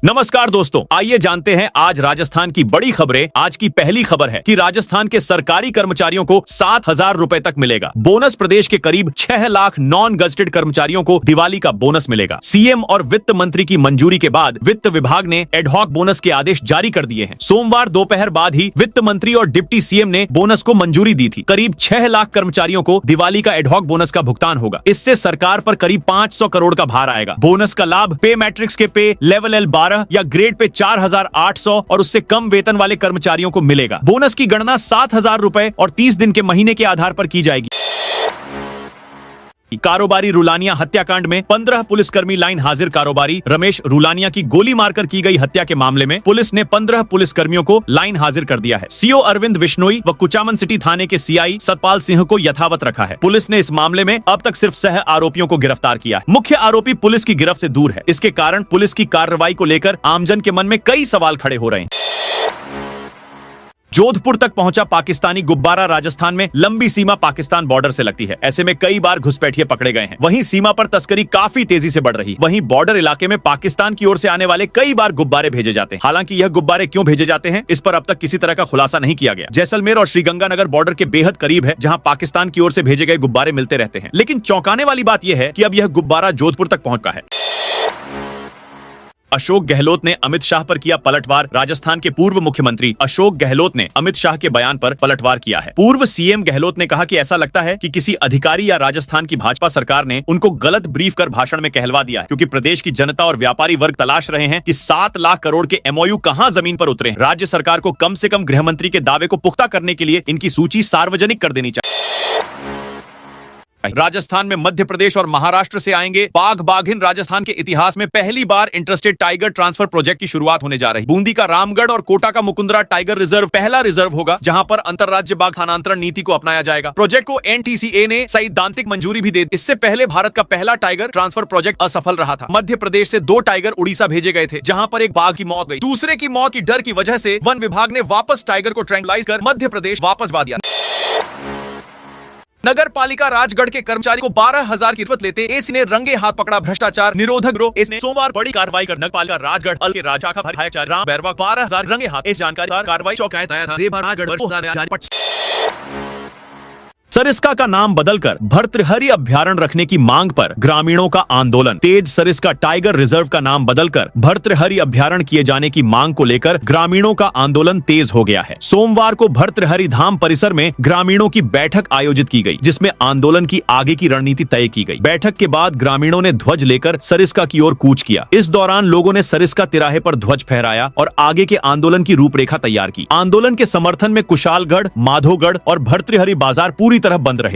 नमस्कार दोस्तों, आइए जानते हैं आज राजस्थान की बड़ी खबरें। आज की पहली खबर है कि राजस्थान के सरकारी कर्मचारियों को 7,000 रुपए तक मिलेगा बोनस। प्रदेश के करीब 6 लाख नॉन गजटेड कर्मचारियों को दिवाली का बोनस मिलेगा। सीएम और वित्त मंत्री की मंजूरी के बाद वित्त विभाग ने एडहॉक बोनस के आदेश जारी कर दिए हैं। सोमवार दोपहर बाद ही वित्त मंत्री और डिप्टी सीएम ने बोनस को मंजूरी दी थी। करीब 6 लाख कर्मचारियों को दिवाली का एडहॉक बोनस का भुगतान होगा। इससे सरकार पर करीब 500 करोड़ का भार आएगा। बोनस का लाभ पे मैट्रिक्स के पे लेवल L12 या ग्रेड पे 4,800 और उससे कम वेतन वाले कर्मचारियों को मिलेगा। बोनस की गणना 7,000 रुपए और 30 दिन के महीने के आधार पर की जाएगी। कारोबारी रुलानिया हत्याकांड में 15 पुलिसकर्मी लाइन हाजिर। कारोबारी रमेश रुलानिया की गोली मारकर की गई हत्या के मामले में पुलिस ने 15 पुलिसकर्मियों को लाइन हाजिर कर दिया है। सीओ अरविंद विश्नोई व कुचामन सिटी थाने के सीआई सतपाल सिंह को यथावत रखा है। पुलिस ने इस मामले में अब तक सिर्फ सह आरोपियों को गिरफ्तार किया है। मुख्य आरोपी पुलिस की गिरफ्त से दूर है। इसके कारण पुलिस की कार्रवाई को लेकर आमजन के मन में कई सवाल खड़े हो रहे हैं। जोधपुर तक पहुंचा पाकिस्तानी गुब्बारा। राजस्थान में लंबी सीमा पाकिस्तान बॉर्डर से लगती है। ऐसे में कई बार घुसपैठिए पकड़े गए हैं। वहीं सीमा पर तस्करी काफी तेजी से बढ़ रही है। वहीं बॉर्डर इलाके में पाकिस्तान की ओर से आने वाले कई बार गुब्बारे भेजे जाते हैं। हालांकि यह गुब्बारे क्यों भेजे जाते हैं, इस पर अब तक किसी तरह का खुलासा नहीं किया गया। जैसलमेर और श्रीगंगानगर बॉर्डर के बेहद करीब है, जहां पाकिस्तान की ओर से भेजे गए गुब्बारे मिलते रहते हैं। लेकिन चौंकाने वाली बात यह है कि अब यह गुब्बारा जोधपुर तक पहुंचा है। अशोक गहलोत ने अमित शाह पर किया पलटवार। राजस्थान के पूर्व मुख्यमंत्री अशोक गहलोत ने अमित शाह के बयान पर पलटवार किया है। पूर्व सीएम गहलोत ने कहा कि ऐसा लगता है कि किसी अधिकारी या राजस्थान की भाजपा सरकार ने उनको गलत ब्रीफ कर भाषण में कहलवा दिया है, क्योंकि प्रदेश की जनता और व्यापारी वर्ग तलाश रहे हैं कि 7 लाख करोड़ के MOU कहां जमीन पर उतरे हैं। राज्य सरकार को कम से कम गृहमंत्री के दावे को पुख्ता करने के लिए इनकी सूची सार्वजनिक कर देनी चाहिए। राजस्थान में मध्य प्रदेश और महाराष्ट्र से आएंगे बाघ बाघिन। राजस्थान के इतिहास में पहली बार इंटरस्टेट टाइगर ट्रांसफर प्रोजेक्ट की शुरुआत होने जा रही है। बूंदी का रामगढ़ और कोटा का मुकुंदरा टाइगर रिजर्व पहला रिजर्व होगा, जहां पर अंतरराज्य बाघ स्थानांतरण नीति को अपनाया जाएगा। प्रोजेक्ट को NTCA ने सैद्धांतिक मंजूरी भी दे दी। इससे पहले भारत का पहला टाइगर ट्रांसफर प्रोजेक्ट असफल रहा था। मध्य प्रदेश से 2 टाइगर उड़ीसा भेजे गए थे, जहां पर एक बाघ की मौत गई। दूसरे की मौत की डर की वजह से वन विभाग ने वापस टाइगर को ट्रैंक्विलाइज कर मध्य प्रदेश वापस ला दिया। नगर पालिका राजगढ़ के कर्मचारी को 12,000 की रिश्वत लेते एसी ने रंगे हाथ पकड़ा। भ्रष्टाचार निरोधक गिरोह इसने सोमवार बड़ी कार्रवाई कर नगर पालिका राजगढ़ के राजाखा राम बैरवा 12,000 रंगे हाथ। इस जानकारी कार्रवाई चौकाया था। सरिस्का का नाम बदलकर भर्तृहरि अभ्यारण्य रखने की मांग पर ग्रामीणों का आंदोलन तेज। सरिस्का टाइगर रिजर्व का नाम बदलकर भर्तृहरि अभ्यारण्य किए जाने की मांग को लेकर ग्रामीणों का आंदोलन तेज हो गया है। सोमवार को भर्तृहरि धाम परिसर में ग्रामीणों की बैठक आयोजित की गई, जिसमें आंदोलन की आगे की रणनीति तय की गई। बैठक के बाद ग्रामीणों ने ध्वज लेकर सरिस्का की ओर कूच किया। इस दौरान लोगों ने सरिस्का तिराहे पर ध्वज फहराया और आगे के आंदोलन की रूपरेखा तैयार की। आंदोलन के समर्थन में कुशालगढ़, माधोगढ़ और भर्तृहरि बाजार पूरी तरह बंद रहे।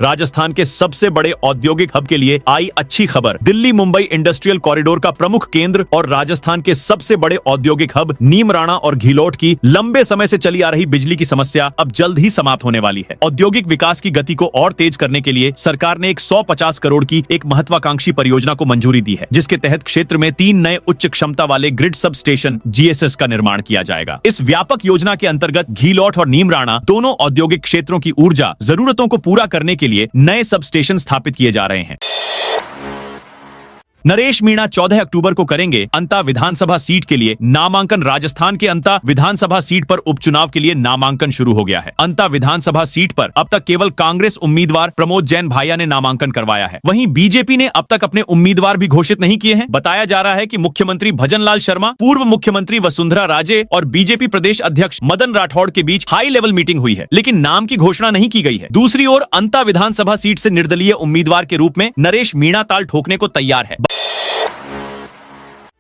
राजस्थान के सबसे बड़े औद्योगिक हब के लिए आई अच्छी खबर। दिल्ली मुंबई इंडस्ट्रियल कॉरिडोर का प्रमुख केंद्र और राजस्थान के सबसे बड़े औद्योगिक हब नीमराणा और घिलोट की लंबे समय से चली आ रही बिजली की समस्या अब जल्द ही समाप्त होने वाली है। औद्योगिक विकास की गति को और तेज करने के लिए सरकार ने 150 करोड़ की एक महत्वाकांक्षी परियोजना को मंजूरी दी है, जिसके तहत क्षेत्र में 3 नए उच्च क्षमता वाले ग्रिड सब स्टेशन GSS का निर्माण किया जाएगा। इस व्यापक योजना के अंतर्गत घिलोट और नीमराणा दोनों औद्योगिक क्षेत्रों की ऊर्जा जरूरतों को पूरा करने के लिए नए सब स्टेशन स्थापित किए जा रहे हैं। नरेश मीणा 14 अक्टूबर को करेंगे अंता विधानसभा सीट के लिए नामांकन। राजस्थान के अंता विधानसभा सीट पर उपचुनाव के लिए नामांकन शुरू हो गया है। अंता विधानसभा सीट पर अब तक केवल कांग्रेस उम्मीदवार प्रमोद जैन भाया ने नामांकन करवाया है। वहीं बीजेपी ने अब तक अपने उम्मीदवार भी घोषित नहीं किए हैं। बताया जा रहा है कि मुख्यमंत्री भजनलाल शर्मा, पूर्व मुख्यमंत्री वसुंधरा राजे और बीजेपी प्रदेश अध्यक्ष मदन राठौड़ के बीच हाई लेवल मीटिंग हुई है, लेकिन नाम की घोषणा नहीं की गई है। दूसरी ओर अंता विधानसभा सीट से निर्दलीय उम्मीदवार के रूप में नरेश मीणा ताल ठोकने को तैयार है।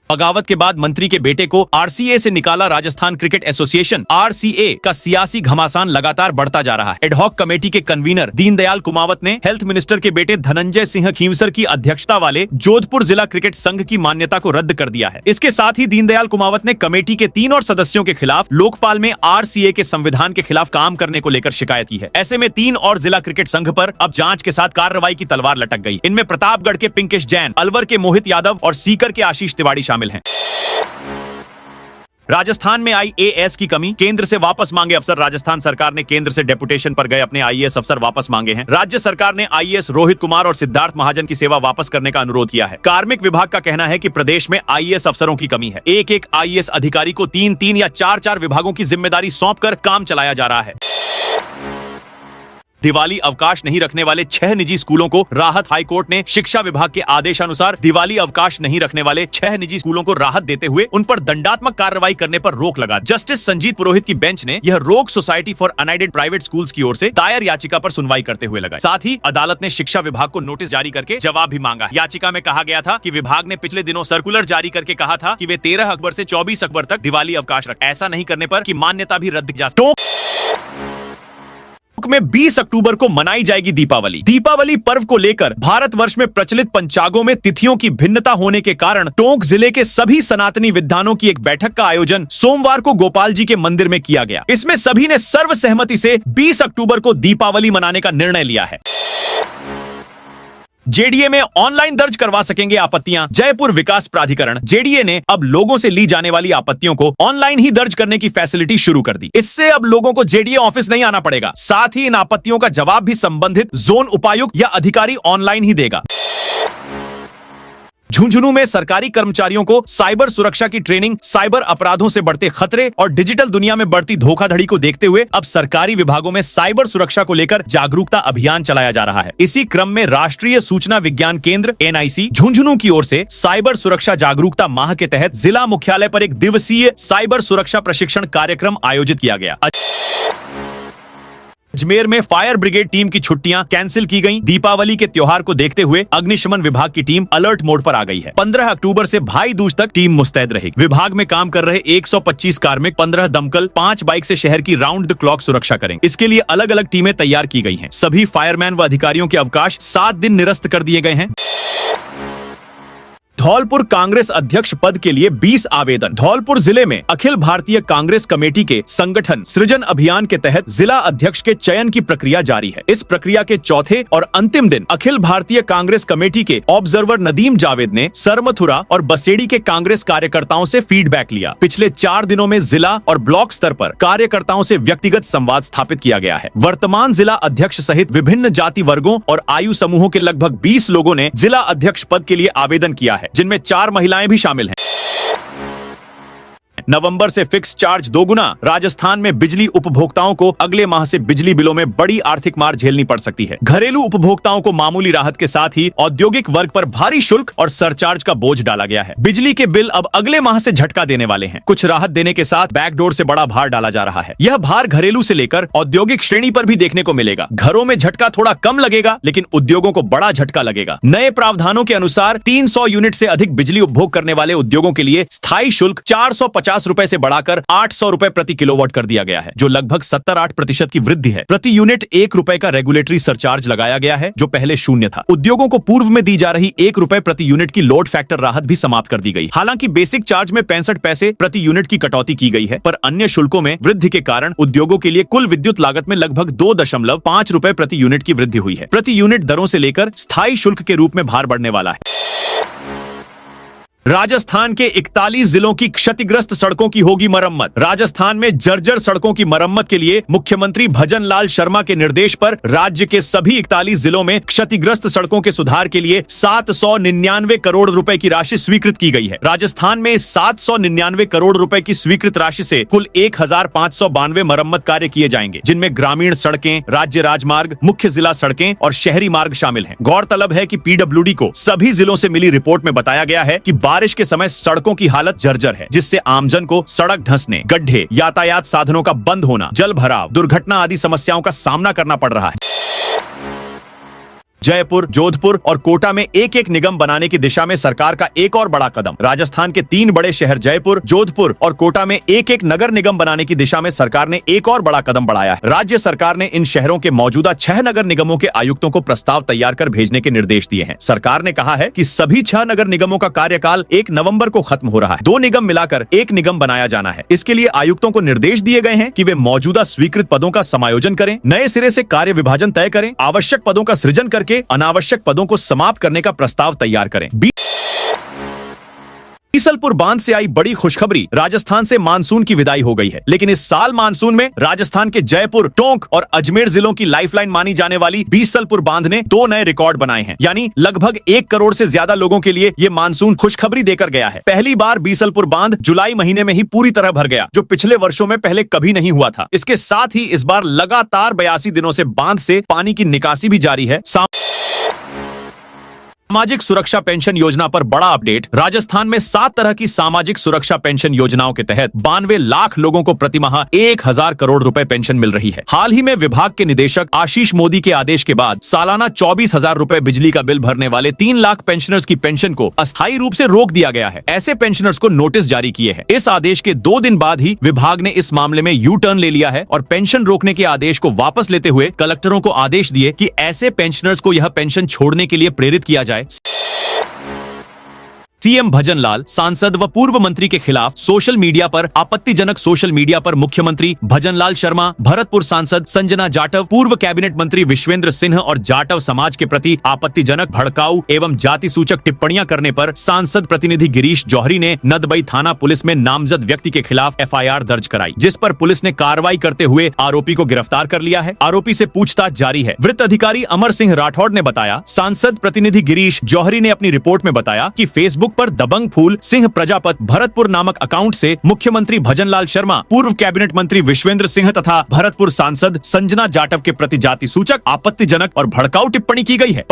बगावत के बाद मंत्री के बेटे को RCA से निकाला। राजस्थान क्रिकेट एसोसिएशन RCA का सियासी घमासान लगातार बढ़ता जा रहा है। एडहॉक कमेटी के कन्वीनर दीनदयाल कुमावत ने हेल्थ मिनिस्टर के बेटे धनंजय सिंह खींवसर की अध्यक्षता वाले जोधपुर जिला क्रिकेट संघ की मान्यता को रद्द कर दिया है। इसके साथ ही दीनदयाल कुमावत ने कमेटी के 3 और सदस्यों के खिलाफ लोकपाल में RCA के संविधान के खिलाफ काम करने को लेकर शिकायत की है। ऐसे में 3 और जिला क्रिकेट संघ पर अब जांच के साथ कार्रवाई की तलवार लटक गई। इनमें प्रतापगढ़ के पिंकेश जैन, अलवर के मोहित यादव और सीकर के आशीष तिवारी शामिल हैं। राजस्थान में आईएएस की कमी, केंद्र से वापस मांगे अफसर। राजस्थान सरकार ने केंद्र से डेपुटेशन पर गए अपने आईएएस अफसर वापस मांगे हैं। राज्य सरकार ने आईएएस रोहित कुमार और सिद्धार्थ महाजन की सेवा वापस करने का अनुरोध किया है। कार्मिक विभाग का कहना है कि प्रदेश में आईएएस अफसरों की कमी है। एक आईएएस अधिकारी को 3 या 4 विभागों की जिम्मेदारी सौंपकर काम चलाया जा रहा है। दिवाली अवकाश नहीं रखने वाले 6 निजी स्कूलों को राहत। हाईकोर्ट ने शिक्षा विभाग के आदेशानुसार दिवाली अवकाश नहीं रखने वाले 6 निजी स्कूलों को राहत देते हुए उन पर दंडात्मक कार्रवाई करने पर रोक लगा। जस्टिस संजीत पुरोहित की बेंच ने यह रोक society for unaided private schools की ओर से दायर याचिका पर सुनवाई करते हुए लगाई। साथ ही अदालत ने शिक्षा विभाग को नोटिस जारी करके जवाब भी मांगा। याचिका में कहा गया था कि विभाग ने पिछले दिनों सर्कुलर जारी करके कहा था कि वे 13 अक्टूबर से 24 अक्टूबर तक दिवाली अवकाश रखें। ऐसा नहीं करने पर की मान्यता भी रद्द की जा सकती है। में 20 अक्टूबर को मनाई जाएगी दीपावली। दीपावली पर्व को लेकर भारतवर्ष में प्रचलित पंचांगों में तिथियों की भिन्नता होने के कारण टोंक जिले के सभी सनातनी विद्वानों की एक बैठक का आयोजन सोमवार को गोपाल जी के मंदिर में किया गया। इसमें सभी ने सर्वसहमति से 20 अक्टूबर को दीपावली मनाने का निर्णय लिया है। जेडीए में ऑनलाइन दर्ज करवा सकेंगे आपत्तियां। जयपुर विकास प्राधिकरण जेडीए ने अब लोगों से ली जाने वाली आपत्तियों को ऑनलाइन ही दर्ज करने की फैसिलिटी शुरू कर दी। इससे अब लोगों को जेडीए ऑफिस नहीं आना पड़ेगा। साथ ही इन आपत्तियों का जवाब भी संबंधित जोन उपायुक्त या अधिकारी ऑनलाइन ही देगा। झुंझुनू में सरकारी कर्मचारियों को साइबर सुरक्षा की ट्रेनिंग। साइबर अपराधों से बढ़ते खतरे और डिजिटल दुनिया में बढ़ती धोखाधड़ी को देखते हुए अब सरकारी विभागों में साइबर सुरक्षा को लेकर जागरूकता अभियान चलाया जा रहा है। इसी क्रम में राष्ट्रीय सूचना विज्ञान केंद्र एनआईसी झुंझुनू की ओर से साइबर सुरक्षा जागरूकता माह के तहत जिला मुख्यालय पर एक दिवसीय साइबर सुरक्षा प्रशिक्षण कार्यक्रम आयोजित किया गया। अजमेर में फायर ब्रिगेड टीम की छुट्टियां कैंसिल की गईं। दीपावली के त्योहार को देखते हुए अग्निशमन विभाग की टीम अलर्ट मोड पर आ गई है। 15 अक्टूबर से भाई दूज तक टीम मुस्तैद रहेगी। विभाग में काम कर रहे 125 कार्मिक, 15 दमकल, 5 बाइक से शहर की राउंड द क्लॉक सुरक्षा करेंगे। इसके लिए अलग अलग टीमें तैयार की गई हैं। सभी फायरमैन व अधिकारियों के अवकाश 7 दिन निरस्त कर दिए गए हैं। धौलपुर कांग्रेस अध्यक्ष पद के लिए 20 आवेदन। धौलपुर जिले में अखिल भारतीय कांग्रेस कमेटी के संगठन सृजन अभियान के तहत जिला अध्यक्ष के चयन की प्रक्रिया जारी है। इस प्रक्रिया के चौथे और अंतिम दिन अखिल भारतीय कांग्रेस कमेटी के ऑब्जर्वर नदीम जावेद ने सरमथुरा और बसेड़ी के कांग्रेस कार्यकर्ताओं से फीडबैक लिया। पिछले 4 दिनों में जिला और ब्लॉक स्तर पर कार्यकर्ताओं से व्यक्तिगत संवाद स्थापित किया गया है। वर्तमान जिला अध्यक्ष सहित विभिन्न जाति वर्गों और आयु समूहों के लगभग 20 लोगों ने जिला अध्यक्ष पद के लिए आवेदन किया है, जिनमें 4 महिलाएं भी शामिल हैं। नवंबर से फिक्स चार्ज दोगुना। राजस्थान में बिजली उपभोक्ताओं को अगले माह से बिजली बिलों में बड़ी आर्थिक मार झेलनी पड़ सकती है। घरेलू उपभोक्ताओं को मामूली राहत के साथ ही औद्योगिक वर्ग पर भारी शुल्क और सरचार्ज का बोझ डाला गया है। बिजली के बिल अब अगले माह से झटका देने वाले हैं। कुछ राहत देने के साथ बैकडोर से बड़ा भार डाला जा रहा है। यह भार घरेलू से लेकर औद्योगिक श्रेणी पर भी देखने को मिलेगा। घरों में झटका थोड़ा कम लगेगा, लेकिन उद्योगों को बड़ा झटका लगेगा। नए प्रावधानों के अनुसार 300 यूनिट से अधिक बिजली उपभोग करने वाले उद्योगों के लिए स्थायी शुल्क 450 रुपए से बढ़ाकर 800 रुपए प्रति किलोवाट कर दिया गया है, जो लगभग 78% की वृद्धि है। प्रति यूनिट 1 रुपए का रेगुलेटरी सरचार्ज लगाया गया है, जो पहले शून्य था। उद्योगों को पूर्व में दी जा रही 1 रुपए प्रति यूनिट की लोड फैक्टर राहत भी समाप्त कर दी गई। हालांकि बेसिक चार्ज में 65 पैसे प्रति यूनिट की कटौती की गई है, पर अन्य शुल्कों में वृद्धि के कारण उद्योगों के लिए कुल विद्युत लागत में लगभग 2.5 रुपए प्रति यूनिट की वृद्धि हुई है। प्रति यूनिट दरों से लेकर स्थायी शुल्क के रूप में भार बढ़ने वाला है। राजस्थान के 41 जिलों की क्षतिग्रस्त सड़कों की होगी मरम्मत। राजस्थान में जर्जर सड़कों की मरम्मत के लिए मुख्यमंत्री भजन लाल शर्मा के निर्देश पर राज्य के सभी 41 जिलों में क्षतिग्रस्त सड़कों के सुधार के लिए 799 करोड़ रुपए की राशि स्वीकृत की गई है। राजस्थान में 799 करोड़ रुपए की स्वीकृत राशि से कुल 1592 मरम्मत कार्य किए जाएंगे, जिनमें ग्रामीण सड़कें, राज्य राजमार्ग, मुख्य जिला सड़कें और शहरी मार्ग शामिल हैं। गौरतलब है कि पीडब्ल्यूडी को सभी जिलों से मिली रिपोर्ट में बताया गया है कि बारिश के समय सड़कों की हालत जर्जर है, जिससे आमजन को सड़क धंसने, गड्ढे, यातायात साधनों का बंद होना, जल भराव, दुर्घटना आदि समस्याओं का सामना करना पड़ रहा है। जयपुर, जोधपुर और कोटा में एक एक निगम बनाने की दिशा में सरकार का एक और बड़ा कदम। राजस्थान के 3 बड़े शहर जयपुर, जोधपुर और कोटा में एक एक नगर निगम बनाने की दिशा में सरकार ने एक और बड़ा कदम बढ़ाया है। राज्य सरकार ने इन शहरों के मौजूदा 6 नगर निगमों के आयुक्तों को प्रस्ताव तैयार कर भेजने के निर्देश दिए हैं। सरकार ने कहा है कि सभी 6 नगर निगमों का कार्यकाल 1 नवंबर को खत्म हो रहा है। 2 निगम मिलाकर एक निगम बनाया जाना है। इसके लिए आयुक्तों को निर्देश दिए गए हैं कि वे मौजूदा स्वीकृत पदों का समायोजन करें, नए सिरे से कार्य विभाजन तय करें, आवश्यक पदों का सृजन करके अनावश्यक पदों को समाप्त करने का प्रस्ताव तैयार करें। 20 बीसलपुर बांध से आई बड़ी खुशखबरी, राजस्थान से मानसून की विदाई हो गई है। लेकिन इस साल मानसून में राजस्थान के जयपुर, टोंक और अजमेर जिलों की लाइफलाइन मानी जाने वाली बीसलपुर बांध ने 2 नए रिकॉर्ड बनाए हैं। यानी लगभग 1 करोड़ से ज्यादा लोगों के लिए ये मानसून खुशखबरी देकर गया है। पहली बार बीसलपुर बांध जुलाई महीने में ही पूरी तरह भर गया, जो पिछले वर्षों में पहले कभी नहीं हुआ था। इसके साथ ही इस बार लगातार 82 दिनों से बांध से पानी की निकासी भी जारी है। सामाजिक सुरक्षा पेंशन योजना पर बड़ा अपडेट। राजस्थान में 7 तरह की सामाजिक सुरक्षा पेंशन योजनाओं के तहत 92 लाख लोगों को प्रतिमाह 1000 करोड़ रुपए पेंशन मिल रही है। हाल ही में विभाग के निदेशक आशीष मोदी के आदेश के बाद सालाना 24,000 रुपए बिजली का बिल भरने वाले 3 लाख पेंशनर्स की पेंशन को अस्थायी रूप से रोक दिया गया है। ऐसे पेंशनर्स को नोटिस जारी किए हैं। इस आदेश के 2 दिन बाद ही विभाग ने इस मामले में यू टर्न ले लिया है और पेंशन रोकने के आदेश को वापस लेते हुए कलेक्टरों को आदेश दिए कि ऐसे पेंशनर्स को यह पेंशन छोड़ने के लिए प्रेरित किया जाए। सीएम भजनलाल, सांसद व पूर्व मंत्री के खिलाफ सोशल मीडिया पर आपत्तिजनक सोशल मीडिया पर मुख्यमंत्री भजनलाल शर्मा, भरतपुर सांसद संजना जाटव, पूर्व कैबिनेट मंत्री विश्वेंद्र सिंह और जाटव समाज के प्रति आपत्तिजनक, भड़काऊ एवं जाति सूचक टिप्पणियां करने पर सांसद प्रतिनिधि गिरीश जौहरी ने नदबई थाना पुलिस में नामजद व्यक्ति के खिलाफ एफआईआर दर्ज कराई, जिस पर पुलिस ने कार्रवाई करते हुए आरोपी को गिरफ्तार कर लिया है। आरोपी से पूछताछ जारी है। वृत्त अधिकारी अमर सिंह राठौड़ ने बताया, सांसद प्रतिनिधि गिरीश जौहरी ने अपनी रिपोर्ट में बताया कि फेसबुक पर दबंग फूल सिंह प्रजापत भरतपुर नामक अकाउंट से मुख्यमंत्री भजनलाल शर्मा, पूर्व कैबिनेट मंत्री विश्वेंद्र सिंह तथा भरतपुर सांसद संजना जाटव के प्रति जाति सूचक, आपत्तिजनक और भड़काऊ टिप्पणी की गई है।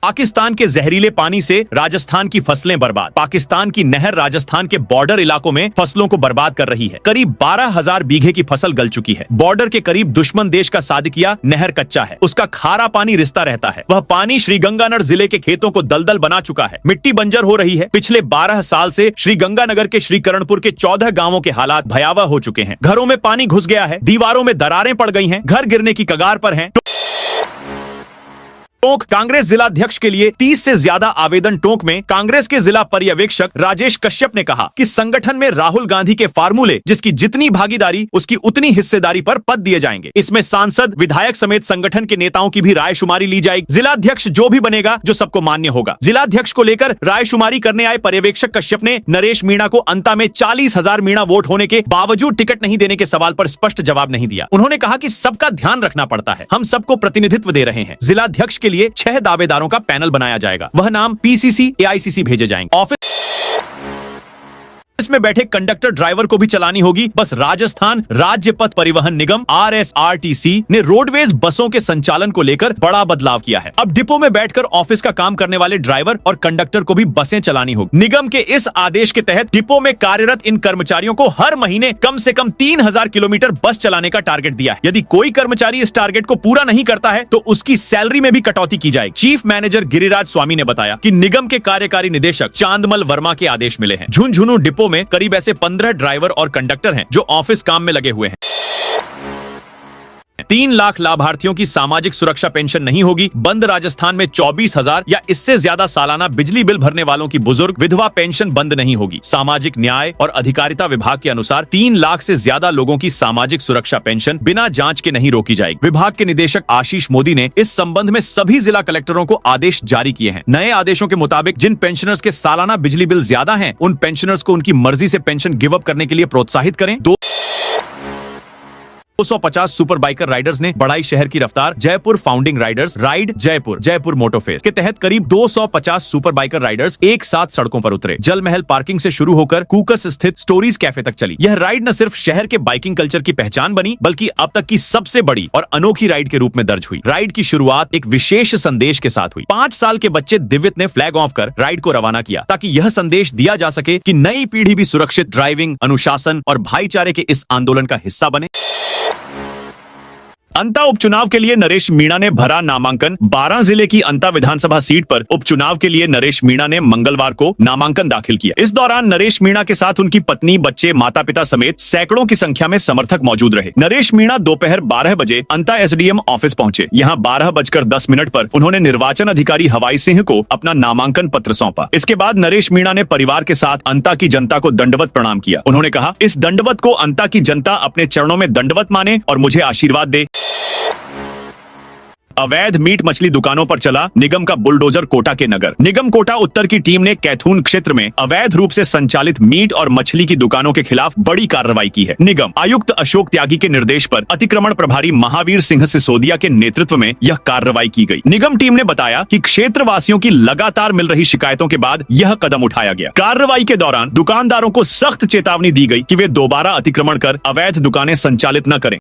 पाकिस्तान के जहरीले पानी से राजस्थान की फसलें बर्बाद। पाकिस्तान की नहर राजस्थान के बॉर्डर इलाकों में फसलों को बर्बाद कर रही है। करीब 12,000 बीघे की फसल गल चुकी है। बॉर्डर के करीब दुश्मन देश का सादिकिया नहर कच्चा है। उसका खारा पानी रिसता रहता है। वह पानी श्रीगंगानगर जिले के खेतों को दलदल बना चुका है। मिट्टी बंजर हो रही है। पिछले 12 साल से श्रीगंगानगर के श्रीकरणपुर के 14 गांवों के हालात भयावह हो चुके हैं। घरों में पानी घुस गया है। दीवारों में दरारें पड़ गई हैं। घर गिरने की कगार पर हैं। टोंक कांग्रेस जिला अध्यक्ष के लिए 30 से ज्यादा आवेदन। टोंक में कांग्रेस के जिला पर्यवेक्षक राजेश कश्यप ने कहा कि संगठन में राहुल गांधी के फार्मूले, जिसकी जितनी भागीदारी उसकी उतनी हिस्सेदारी पर पद दिए जाएंगे। इसमें सांसद, विधायक समेत संगठन के नेताओं की भी रायशुमारी ली जाएगी। जिला अध्यक्ष जो भी बनेगा, जो सबको मान्य होगा। जिला अध्यक्ष को लेकर रायशुमारी करने आए पर्यवेक्षक कश्यप ने नरेश मीणा को अंता में 40,000 मीणा वोट होने के बावजूद टिकट नहीं देने के सवाल पर स्पष्ट जवाब नहीं दिया। उन्होंने कहा कि सबका ध्यान रखना पड़ता है। हम सबको प्रतिनिधित्व दे रहे हैं। जिला अध्यक्ष के लिए 6 दावेदारों का पैनल बनाया जाएगा। वह नाम पीसीसी, एआईसीसी भेजे जाएंगे। ऑफिस में बैठे कंडक्टर, ड्राइवर को भी चलानी होगी बस। राजस्थान राज्य पथ परिवहन निगम आरएसआरटीसी ने रोडवेज बसों के संचालन को लेकर बड़ा बदलाव किया है। अब डिपो में बैठकर ऑफिस का काम करने वाले ड्राइवर और कंडक्टर को भी बसें चलानी होगी। निगम के इस आदेश के तहत डिपो में कार्यरत इन कर्मचारियों को हर महीने कम से कम 3000 किलोमीटर बस चलाने का टारगेट दिया है। यदि कोई कर्मचारी इस टारगेट को पूरा नहीं करता है तो उसकी सैलरी में भी कटौती की जाएगी। चीफ मैनेजर गिरिराज स्वामी ने बताया कि निगम के कार्यकारी निदेशक चांदमल वर्मा के आदेश मिले हैं। झुंझुनू डिपो में करीब ऐसे 15 ड्राइवर और कंडक्टर हैं जो ऑफिस काम में लगे हुए हैं। 3 लाख लाभार्थियों की सामाजिक सुरक्षा पेंशन नहीं होगी बंद। राजस्थान में 24,000 या इससे ज्यादा सालाना बिजली बिल भरने वालों की बुजुर्ग विधवा पेंशन बंद नहीं होगी। सामाजिक न्याय और अधिकारिता विभाग के अनुसार 3 लाख से ज्यादा लोगों की सामाजिक सुरक्षा पेंशन बिना जांच के नहीं रोकी जाएगी। विभाग के निदेशक आशीष मोदी ने इस संबंध में सभी जिला कलेक्टरों को आदेश जारी किए हैं। नए आदेशों के मुताबिक जिन पेंशनर्स के सालाना बिजली बिल ज्यादा हैं, उन पेंशनर्स को उनकी मर्जी से पेंशन गिव अप करने के लिए प्रोत्साहित करें। 250 सुपर बाइकर राइडर्स ने बढ़ाई शहर की रफ्तार। Jaipur founding riders ride Jaipur Motofest के तहत करीब 250 सुपर बाइकर राइडर्स एक साथ सड़कों पर उतरे। जल महल पार्किंग से शुरू होकर कूकस स्थित स्टोरीज कैफे तक चली। यह राइड न सिर्फ शहर के बाइकिंग कल्चर की पहचान बनी, बल्कि अब तक की सबसे बड़ी और अनोखी राइड के रूप में दर्ज हुई। राइड की शुरुआत एक विशेष संदेश के साथ हुई। 5 साल के बच्चे दिव्यत ने फ्लैग ऑफ कर राइड को रवाना किया, ताकि यह संदेश दिया जा सके कि नई पीढ़ी भी सुरक्षित ड्राइविंग, अनुशासन और भाईचारे के इस आंदोलन का हिस्सा बने। अंता उपचुनाव के लिए नरेश मीणा ने भरा नामांकन। 12 जिले की अंता विधानसभा सीट पर उपचुनाव के लिए नरेश मीणा ने मंगलवार को नामांकन दाखिल किया। इस दौरान नरेश मीणा के साथ उनकी पत्नी, बच्चे, माता पिता समेत सैकड़ों की संख्या में समर्थक मौजूद रहे। नरेश मीणा दोपहर 12 बजे अंता एसडीएम ऑफिस पहुंचे। यहां 12:10 पर उन्होंने निर्वाचन अधिकारी हवाई सिंह को अपना नामांकन पत्र सौंपा। इसके बाद नरेश मीणा ने परिवार के साथ अंता की जनता को दंडवत प्रणाम किया। उन्होंने कहा, इस दंडवत को अंता की जनता अपने चरणों में दंडवत माने और मुझे आशीर्वाद दे। अवैध मीट मछली दुकानों पर चला निगम का बुलडोजर कोटा के नगर। निगम कोटा उत्तर की टीम ने कैथून क्षेत्र में अवैध रूप से संचालित मीट और मछली की दुकानों के खिलाफ बड़ी कार्रवाई की है। निगम आयुक्त अशोक त्यागी के निर्देश पर अतिक्रमण प्रभारी महावीर सिंह सिसोदिया के नेतृत्व में यह कार्रवाई की गई। निगम टीम ने बताया कि क्षेत्र वासियों की लगातार मिल रही शिकायतों के बाद यह कदम उठाया गया। कार्रवाई के दौरान दुकानदारों को सख्त चेतावनी दी गई कि वे दोबारा अतिक्रमण कर अवैध दुकानें संचालित न करें।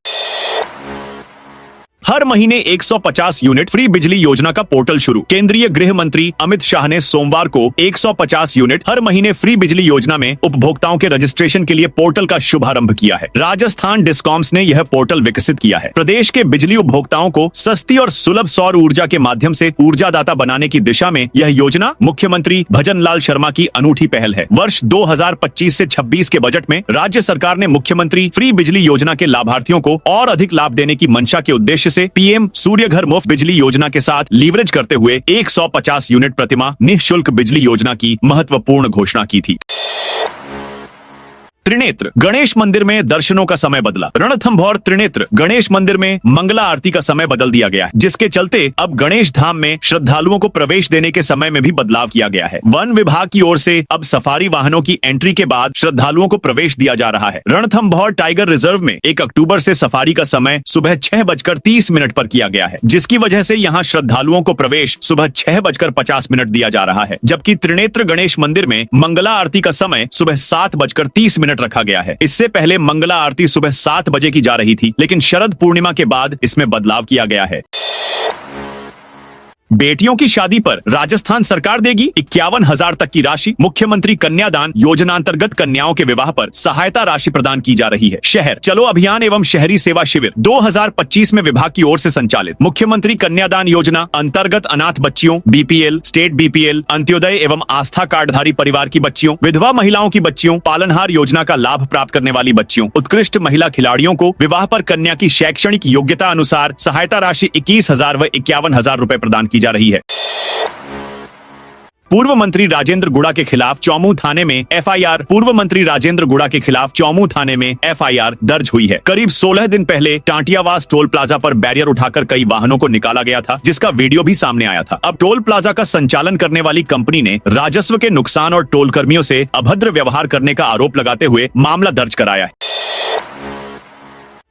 हर महीने 150 यूनिट फ्री बिजली योजना का पोर्टल शुरू। केंद्रीय गृह मंत्री अमित शाह ने सोमवार को 150 यूनिट हर महीने फ्री बिजली योजना में उपभोक्ताओं के रजिस्ट्रेशन के लिए पोर्टल का शुभारंभ किया है। राजस्थान डिस्कॉम्स ने यह पोर्टल विकसित किया है। प्रदेश के बिजली उपभोक्ताओं को सस्ती और सुलभ सौर ऊर्जा के माध्यम से ऊर्जादाता बनाने की दिशा में यह योजना मुख्यमंत्री भजन लाल शर्मा की अनूठी पहल है। वर्ष 2025 से 26 के बजट में राज्य सरकार ने मुख्यमंत्री फ्री बिजली योजना के लाभार्थियों को और अधिक लाभ देने की मंशा के उद्देश्य से पीएम सूर्य घर मुफ्त बिजली योजना के साथ लीवरेज करते हुए 150 यूनिट प्रतिमाह निःशुल्क बिजली योजना की महत्वपूर्ण घोषणा की थी। त्रिनेत्र गणेश मंदिर में दर्शनों का समय बदला। रणथंभौर त्रिनेत्र गणेश मंदिर में मंगला आरती का समय बदल दिया गया है, जिसके चलते अब गणेश धाम में श्रद्धालुओं को प्रवेश देने के समय में भी बदलाव किया गया है। वन विभाग की ओर से अब सफारी वाहनों की एंट्री के बाद श्रद्धालुओं को प्रवेश दिया जा रहा है। रणथंभौर टाइगर रिजर्व में 1 अक्टूबर से सफारी का समय सुबह 6:30 पर किया गया है, जिसकी वजह से यहाँ श्रद्धालुओं को प्रवेश सुबह 6:50 दिया जा रहा है। जबकि त्रिनेत्र गणेश मंदिर में मंगला आरती का समय सुबह 7:30 रखा गया है। इससे पहले मंगला आरती सुबह 7 बजे की जा रही थी, लेकिन शरद पूर्णिमा के बाद इसमें बदलाव किया गया है। बेटियों की शादी पर राजस्थान सरकार देगी 51,000 तक की राशि। मुख्यमंत्री कन्यादान योजना अंतर्गत कन्याओं के विवाह पर सहायता राशि प्रदान की जा रही है। शहर चलो अभियान एवं शहरी सेवा शिविर 2025 में विभाग की ओर से संचालित मुख्यमंत्री कन्यादान योजना अंतर्गत अनाथ बच्चियों, बीपीएल, स्टेट बीपीएल, अंत्योदय एवं आस्था कार्डधारी परिवार की बच्चियों, विधवा महिलाओं की बच्चियों, पालनहार योजना का लाभ प्राप्त करने वाली बच्चियों, उत्कृष्ट महिला खिलाड़ियों को विवाह पर कन्या की शैक्षणिक योग्यता अनुसार सहायता राशि 21,000 व 51,000 रुपए प्रदान की जा रही है। पूर्व मंत्री राजेंद्र गुड़ा के खिलाफ चौमू थाने में एफआईआर। पूर्व मंत्री राजेंद्र गुड़ा के खिलाफ चौमू थाने में एफआईआर दर्ज हुई है। करीब 16 दिन पहले टांटियावास टोल प्लाजा पर बैरियर उठाकर कई वाहनों को निकाला गया था, जिसका वीडियो भी सामने आया था। अब टोल प्लाजा का संचालन करने वाली कंपनी ने राजस्व के नुकसान और टोल कर्मियों से अभद्र व्यवहार करने का आरोप लगाते हुए मामला दर्ज कराया है।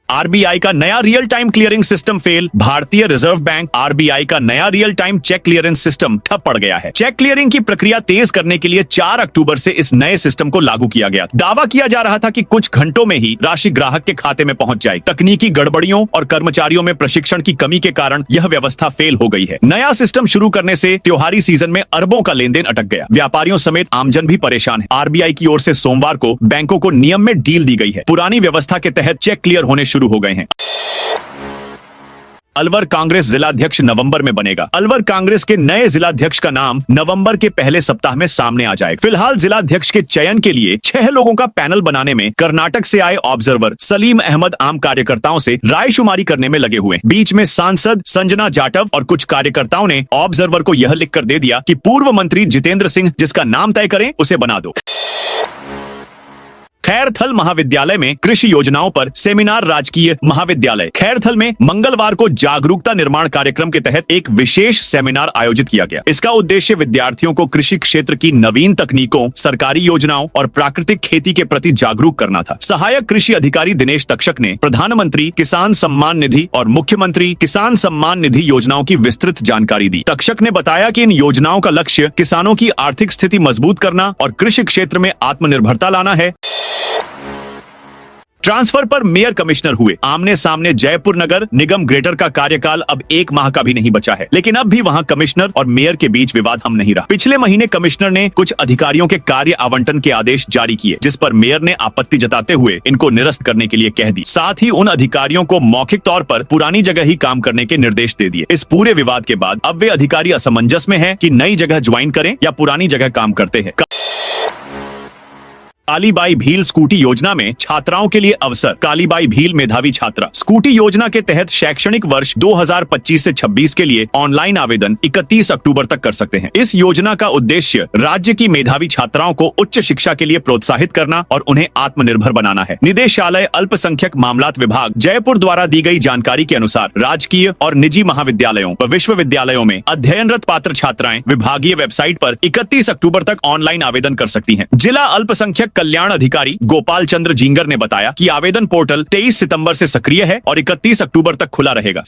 आरबीआई का नया real time clearing system fail. भारतीय रिजर्व बैंक आरबीआई का नया real time cheque clearance system ठप पड़ गया है। चेक क्लियरिंग की प्रक्रिया तेज करने के लिए 4 अक्टूबर से इस नए सिस्टम को लागू किया गया। दावा किया जा रहा था कि कुछ घंटों में ही राशि ग्राहक के खाते में पहुंच जाएगी। तकनीकी गड़बड़ियों और कर्मचारियों में प्रशिक्षण की कमी के कारण यह व्यवस्था फेल हो गई है। नया सिस्टम शुरू करने से त्योहारी सीजन में अरबों का लेन देन अटक गया। व्यापारियों समेत आमजन भी परेशान है। आरबीआई की ओर से सोमवार को बैंकों को नियम में ढील दी गई है। पुरानी व्यवस्था के तहत चेक क्लियर होने शुरू हो गए हैं। अलवर कांग्रेस जिलाध्यक्ष नवंबर में बनेगा। अलवर कांग्रेस के नए जिलाध्यक्ष का नाम नवंबर के पहले सप्ताह में सामने आ जाएगा। फिलहाल जिलाध्यक्ष के चयन के लिए 6 लोगों का पैनल बनाने में कर्नाटक से आए ऑब्जर्वर सलीम अहमद आम कार्यकर्ताओं से रायशुमारी करने में लगे हुए। बीच में सांसद संजना जाटव और कुछ कार्यकर्ताओं ने ऑब्जर्वर को यह लिखकर दे दिया कि पूर्व मंत्री जितेंद्र सिंह जिसका नाम तय करें उसे बना दो। खैरथल महाविद्यालय में कृषि योजनाओं पर सेमिनार। राजकीय महाविद्यालय खैरथल में मंगलवार को जागरूकता निर्माण कार्यक्रम के तहत एक विशेष सेमिनार आयोजित किया गया। इसका उद्देश्य विद्यार्थियों को कृषि क्षेत्र की नवीन तकनीकों, सरकारी योजनाओं और प्राकृतिक खेती के प्रति जागरूक करना था। सहायक कृषि अधिकारी दिनेश तक्षक ने प्रधानमंत्री किसान सम्मान निधि और मुख्यमंत्री किसान सम्मान निधि योजनाओं की विस्तृत जानकारी दी। तक्षक ने बताया कि इन योजनाओं का लक्ष्य किसानों की आर्थिक स्थिति मजबूत करना और कृषि क्षेत्र में आत्मनिर्भरता लाना है। ट्रांसफर पर मेयर कमिश्नर हुए आमने सामने। जयपुर नगर निगम ग्रेटर का कार्यकाल अब 1 माह का भी नहीं बचा है, लेकिन अब भी वहां कमिश्नर और मेयर के बीच विवाद थम नहीं रहा। पिछले महीने कमिश्नर ने कुछ अधिकारियों के कार्य आवंटन के आदेश जारी किए, जिस पर मेयर ने आपत्ति जताते हुए इनको निरस्त करने के लिए कह दी। साथ ही उन अधिकारियों को मौखिक तौर पर पुरानी जगह ही काम करने के निर्देश दे दिए। इस पूरे विवाद के बाद अब वे अधिकारी असमंजस में है कि नई जगह ज्वाइन करें या पुरानी जगह काम करते हैं। कालीबाई भील स्कूटी योजना में छात्राओं के लिए अवसर। कालीबाई भील मेधावी छात्रा स्कूटी योजना के तहत शैक्षणिक वर्ष 2025 से 26 के लिए ऑनलाइन आवेदन 31 अक्टूबर तक कर सकते हैं। इस योजना का उद्देश्य राज्य की मेधावी छात्राओं को उच्च शिक्षा के लिए प्रोत्साहित करना और उन्हें आत्मनिर्भर बनाना है। निदेशालय अल्पसंख्यक मामलात विभाग जयपुर द्वारा दी गई जानकारी के अनुसार राजकीय और निजी महाविद्यालयों व विश्वविद्यालयों में अध्ययनरत पात्र छात्राएं विभागीय वेबसाइट पर 31 अक्टूबर तक ऑनलाइन आवेदन कर सकती हैं। जिला अल्पसंख्यक कल्याण अधिकारी गोपाल चंद्र जिंगर ने बताया कि आवेदन पोर्टल 23 सितंबर से सक्रिय है और 31 अक्टूबर तक खुला रहेगा।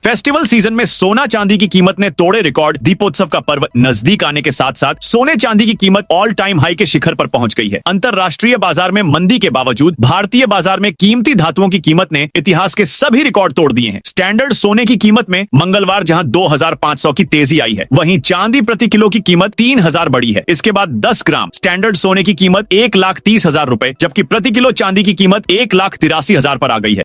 फेस्टिवल सीजन में सोना चांदी की कीमत ने तोड़े रिकॉर्ड। दीपोत्सव का पर्व नजदीक आने के साथ साथ सोने चांदी की कीमत ऑल टाइम हाई के शिखर पर पहुंच गई है। अंतरराष्ट्रीय बाजार में मंदी के बावजूद भारतीय बाजार में कीमती धातुओं की कीमत ने इतिहास के सभी रिकॉर्ड तोड़ दिए हैं। स्टैंडर्ड सोने की कीमत में मंगलवार जहां 2500 की तेजी आई है, वहीं चांदी प्रति किलो की कीमत 3000 बढ़ी है। इसके बाद 10 ग्राम स्टैंडर्ड सोने की कीमत 1,30,000 रुपए, जबकि प्रति किलो चांदी की कीमत 1,83,000 पर आ गई है।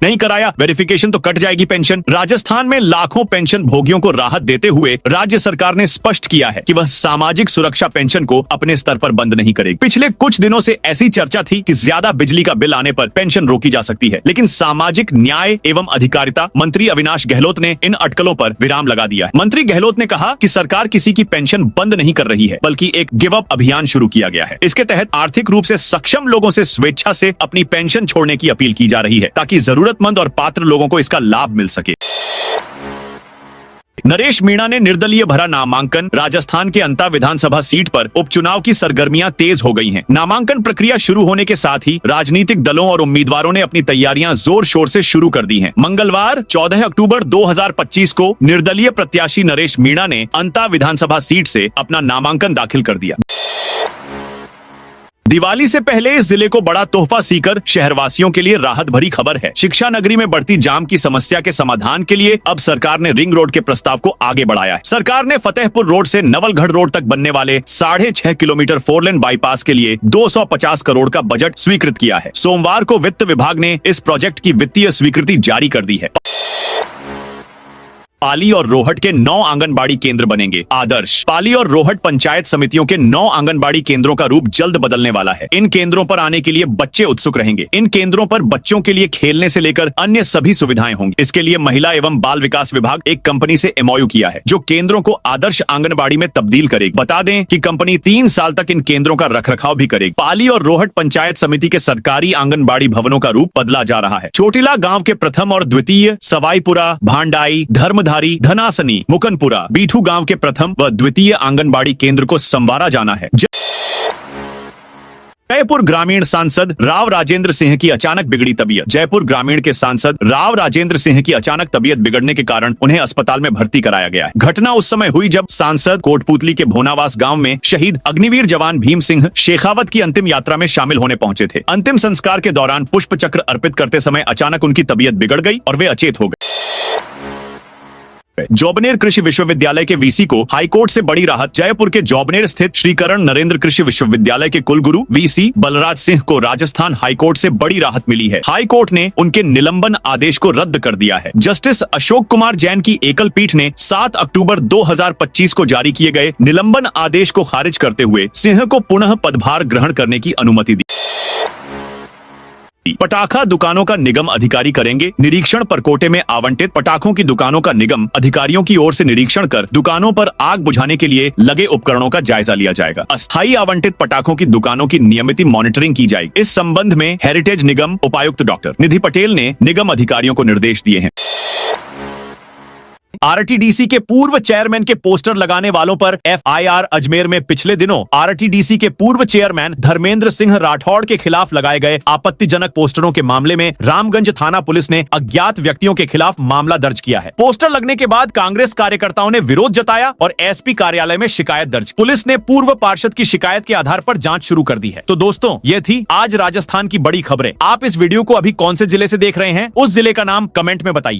नहीं कराया वेरिफिकेशन तो कट जाएगी पेंशन। राजस्थान में लाखों पेंशन भोगियों को राहत देते हुए राज्य सरकार ने स्पष्ट किया है कि वह सामाजिक सुरक्षा पेंशन को अपने स्तर पर बंद नहीं करेगी। पिछले कुछ दिनों से ऐसी चर्चा थी कि ज्यादा बिजली का बिल आने पर पेंशन रोकी जा सकती है, लेकिन सामाजिक न्याय एवं अधिकारिता मंत्री अविनाश गहलोत ने इन अटकलों पर विराम लगा दिया है। मंत्री गहलोत ने कहा कि सरकार किसी की पेंशन बंद नहीं कर रही है, बल्कि एक गिव अप अभियान शुरू किया गया है। इसके तहत आर्थिक रूप से सक्षम लोगों से स्वेच्छा से अपनी पेंशन छोड़ने की अपील की जा रही है, ताकि जरूरतमंद और पात्र लोगों को इसका लाभ मिल सके। नरेश मीणा ने निर्दलीय भरा नामांकन। राजस्थान के अंता विधानसभा सीट पर उपचुनाव की सरगर्मियां तेज हो गई हैं। नामांकन प्रक्रिया शुरू होने के साथ ही राजनीतिक दलों और उम्मीदवारों ने अपनी तैयारियां जोर शोर से शुरू कर दी हैं। मंगलवार 14 अक्टूबर 2025 को निर्दलीय प्रत्याशी नरेश मीणा ने अंता विधानसभा सीट से अपना नामांकन दाखिल कर दिया। दिवाली से पहले इस जिले को बड़ा तोहफा सीकर शहरवासियों के लिए राहत भरी खबर है। शिक्षा नगरी में बढ़ती जाम की समस्या के समाधान के लिए अब सरकार ने रिंग रोड के प्रस्ताव को आगे बढ़ाया है। सरकार ने फतेहपुर रोड से नवलगढ़ रोड तक बनने वाले 6.5 किलोमीटर 4 लेन बाईपास के लिए 250 करोड़ का बजट स्वीकृत किया है। सोमवार को वित्त विभाग ने इस प्रोजेक्ट की वित्तीय स्वीकृति जारी कर दी है। पाली और रोहट के 9 आंगनबाड़ी केंद्र बनेंगे आदर्श। पाली और रोहट पंचायत समितियों के 9 आंगनबाड़ी केंद्रों का रूप जल्द बदलने वाला है। इन केंद्रों पर आने के लिए बच्चे उत्सुक रहेंगे। इन केंद्रों पर बच्चों के लिए खेलने से लेकर अन्य सभी सुविधाएं होंगी। इसके लिए महिला एवं बाल विकास विभाग एक कंपनी से MOU किया है, जो केंद्रों को आदर्श आंगनबाड़ी में तब्दील करेगी। बता दें कि कंपनी 3 साल तक इन केंद्रों का रखरखाव भी करेगी। पाली और रोहट पंचायत समिति के सरकारी आंगनबाड़ी भवनों का रूप बदला जा रहा है। चोटिला गाँव के प्रथम और द्वितीय, सवाईपुरा, भांडाई, धर्मधारी, धनासनी, मुकनपुरा, बीठू गांव के प्रथम व द्वितीय आंगनबाड़ी केंद्र को संवारा जाना है। जयपुर ग्रामीण सांसद राव राजेंद्र सिंह की अचानक बिगड़ी तबीयत। जयपुर ग्रामीण के सांसद राव राजेंद्र सिंह की अचानक तबीयत बिगड़ने के कारण उन्हें अस्पताल में भर्ती कराया गया है। घटना उस समय हुई जब सांसद कोटपुतली के भोनावास गांव में शहीद अग्निवीर जवान भीम सिंह शेखावत की अंतिम यात्रा में शामिल होने पहुंचे थे। अंतिम संस्कार के दौरान पुष्प चक्र अर्पित करते समय अचानक उनकी तबीयत बिगड़ गई और वे अचेत हो गए। जोबनेर कृषि विश्वविद्यालय के VC को हाईकोर्ट से बड़ी राहत। जयपुर के जोबनेर स्थित श्रीकरण नरेंद्र कृषि विश्वविद्यालय के कुलगुरु VC बलराज सिंह को राजस्थान हाईकोर्ट से बड़ी राहत मिली है। हाईकोर्ट ने उनके निलंबन आदेश को रद्द कर दिया है। जस्टिस अशोक कुमार जैन की एकल पीठ ने 7 अक्टूबर 2025 को जारी किए गए निलंबन आदेश को खारिज करते हुए सिंह को पुनः पदभार ग्रहण करने की अनुमति दी। पटाखा दुकानों का निगम अधिकारी करेंगे निरीक्षण। परकोटे में आवंटित पटाखों की दुकानों का निगम अधिकारियों की ओर से निरीक्षण कर दुकानों पर आग बुझाने के लिए लगे उपकरणों का जायजा लिया जाएगा। अस्थायी आवंटित पटाखों की दुकानों की नियमित मॉनिटरिंग की जाएगी। इस संबंध में हेरिटेज निगम उपायुक्त डॉक्टर निधि पटेल ने निगम अधिकारियों को निर्देश दिए हैं। RTDC के पूर्व चेयरमैन के पोस्टर लगाने वालों पर FIR। अजमेर में पिछले दिनों RTDC के पूर्व चेयरमैन धर्मेंद्र सिंह राठौड़ के खिलाफ लगाए गए आपत्तिजनक पोस्टरों के मामले में रामगंज थाना पुलिस ने अज्ञात व्यक्तियों के खिलाफ मामला दर्ज किया है। पोस्टर लगने के बाद कांग्रेस कार्यकर्ताओं ने विरोध जताया और SP कार्यालय में शिकायत दर्ज। पुलिस ने पूर्व पार्षद की शिकायत के आधार पर जांच शुरू कर दी है। तो दोस्तों, ये थी आज राजस्थान की बड़ी खबरें। आप इस वीडियो को अभी कौन से जिले से देख रहे हैं, उस जिले का नाम कमेंट में बताइए।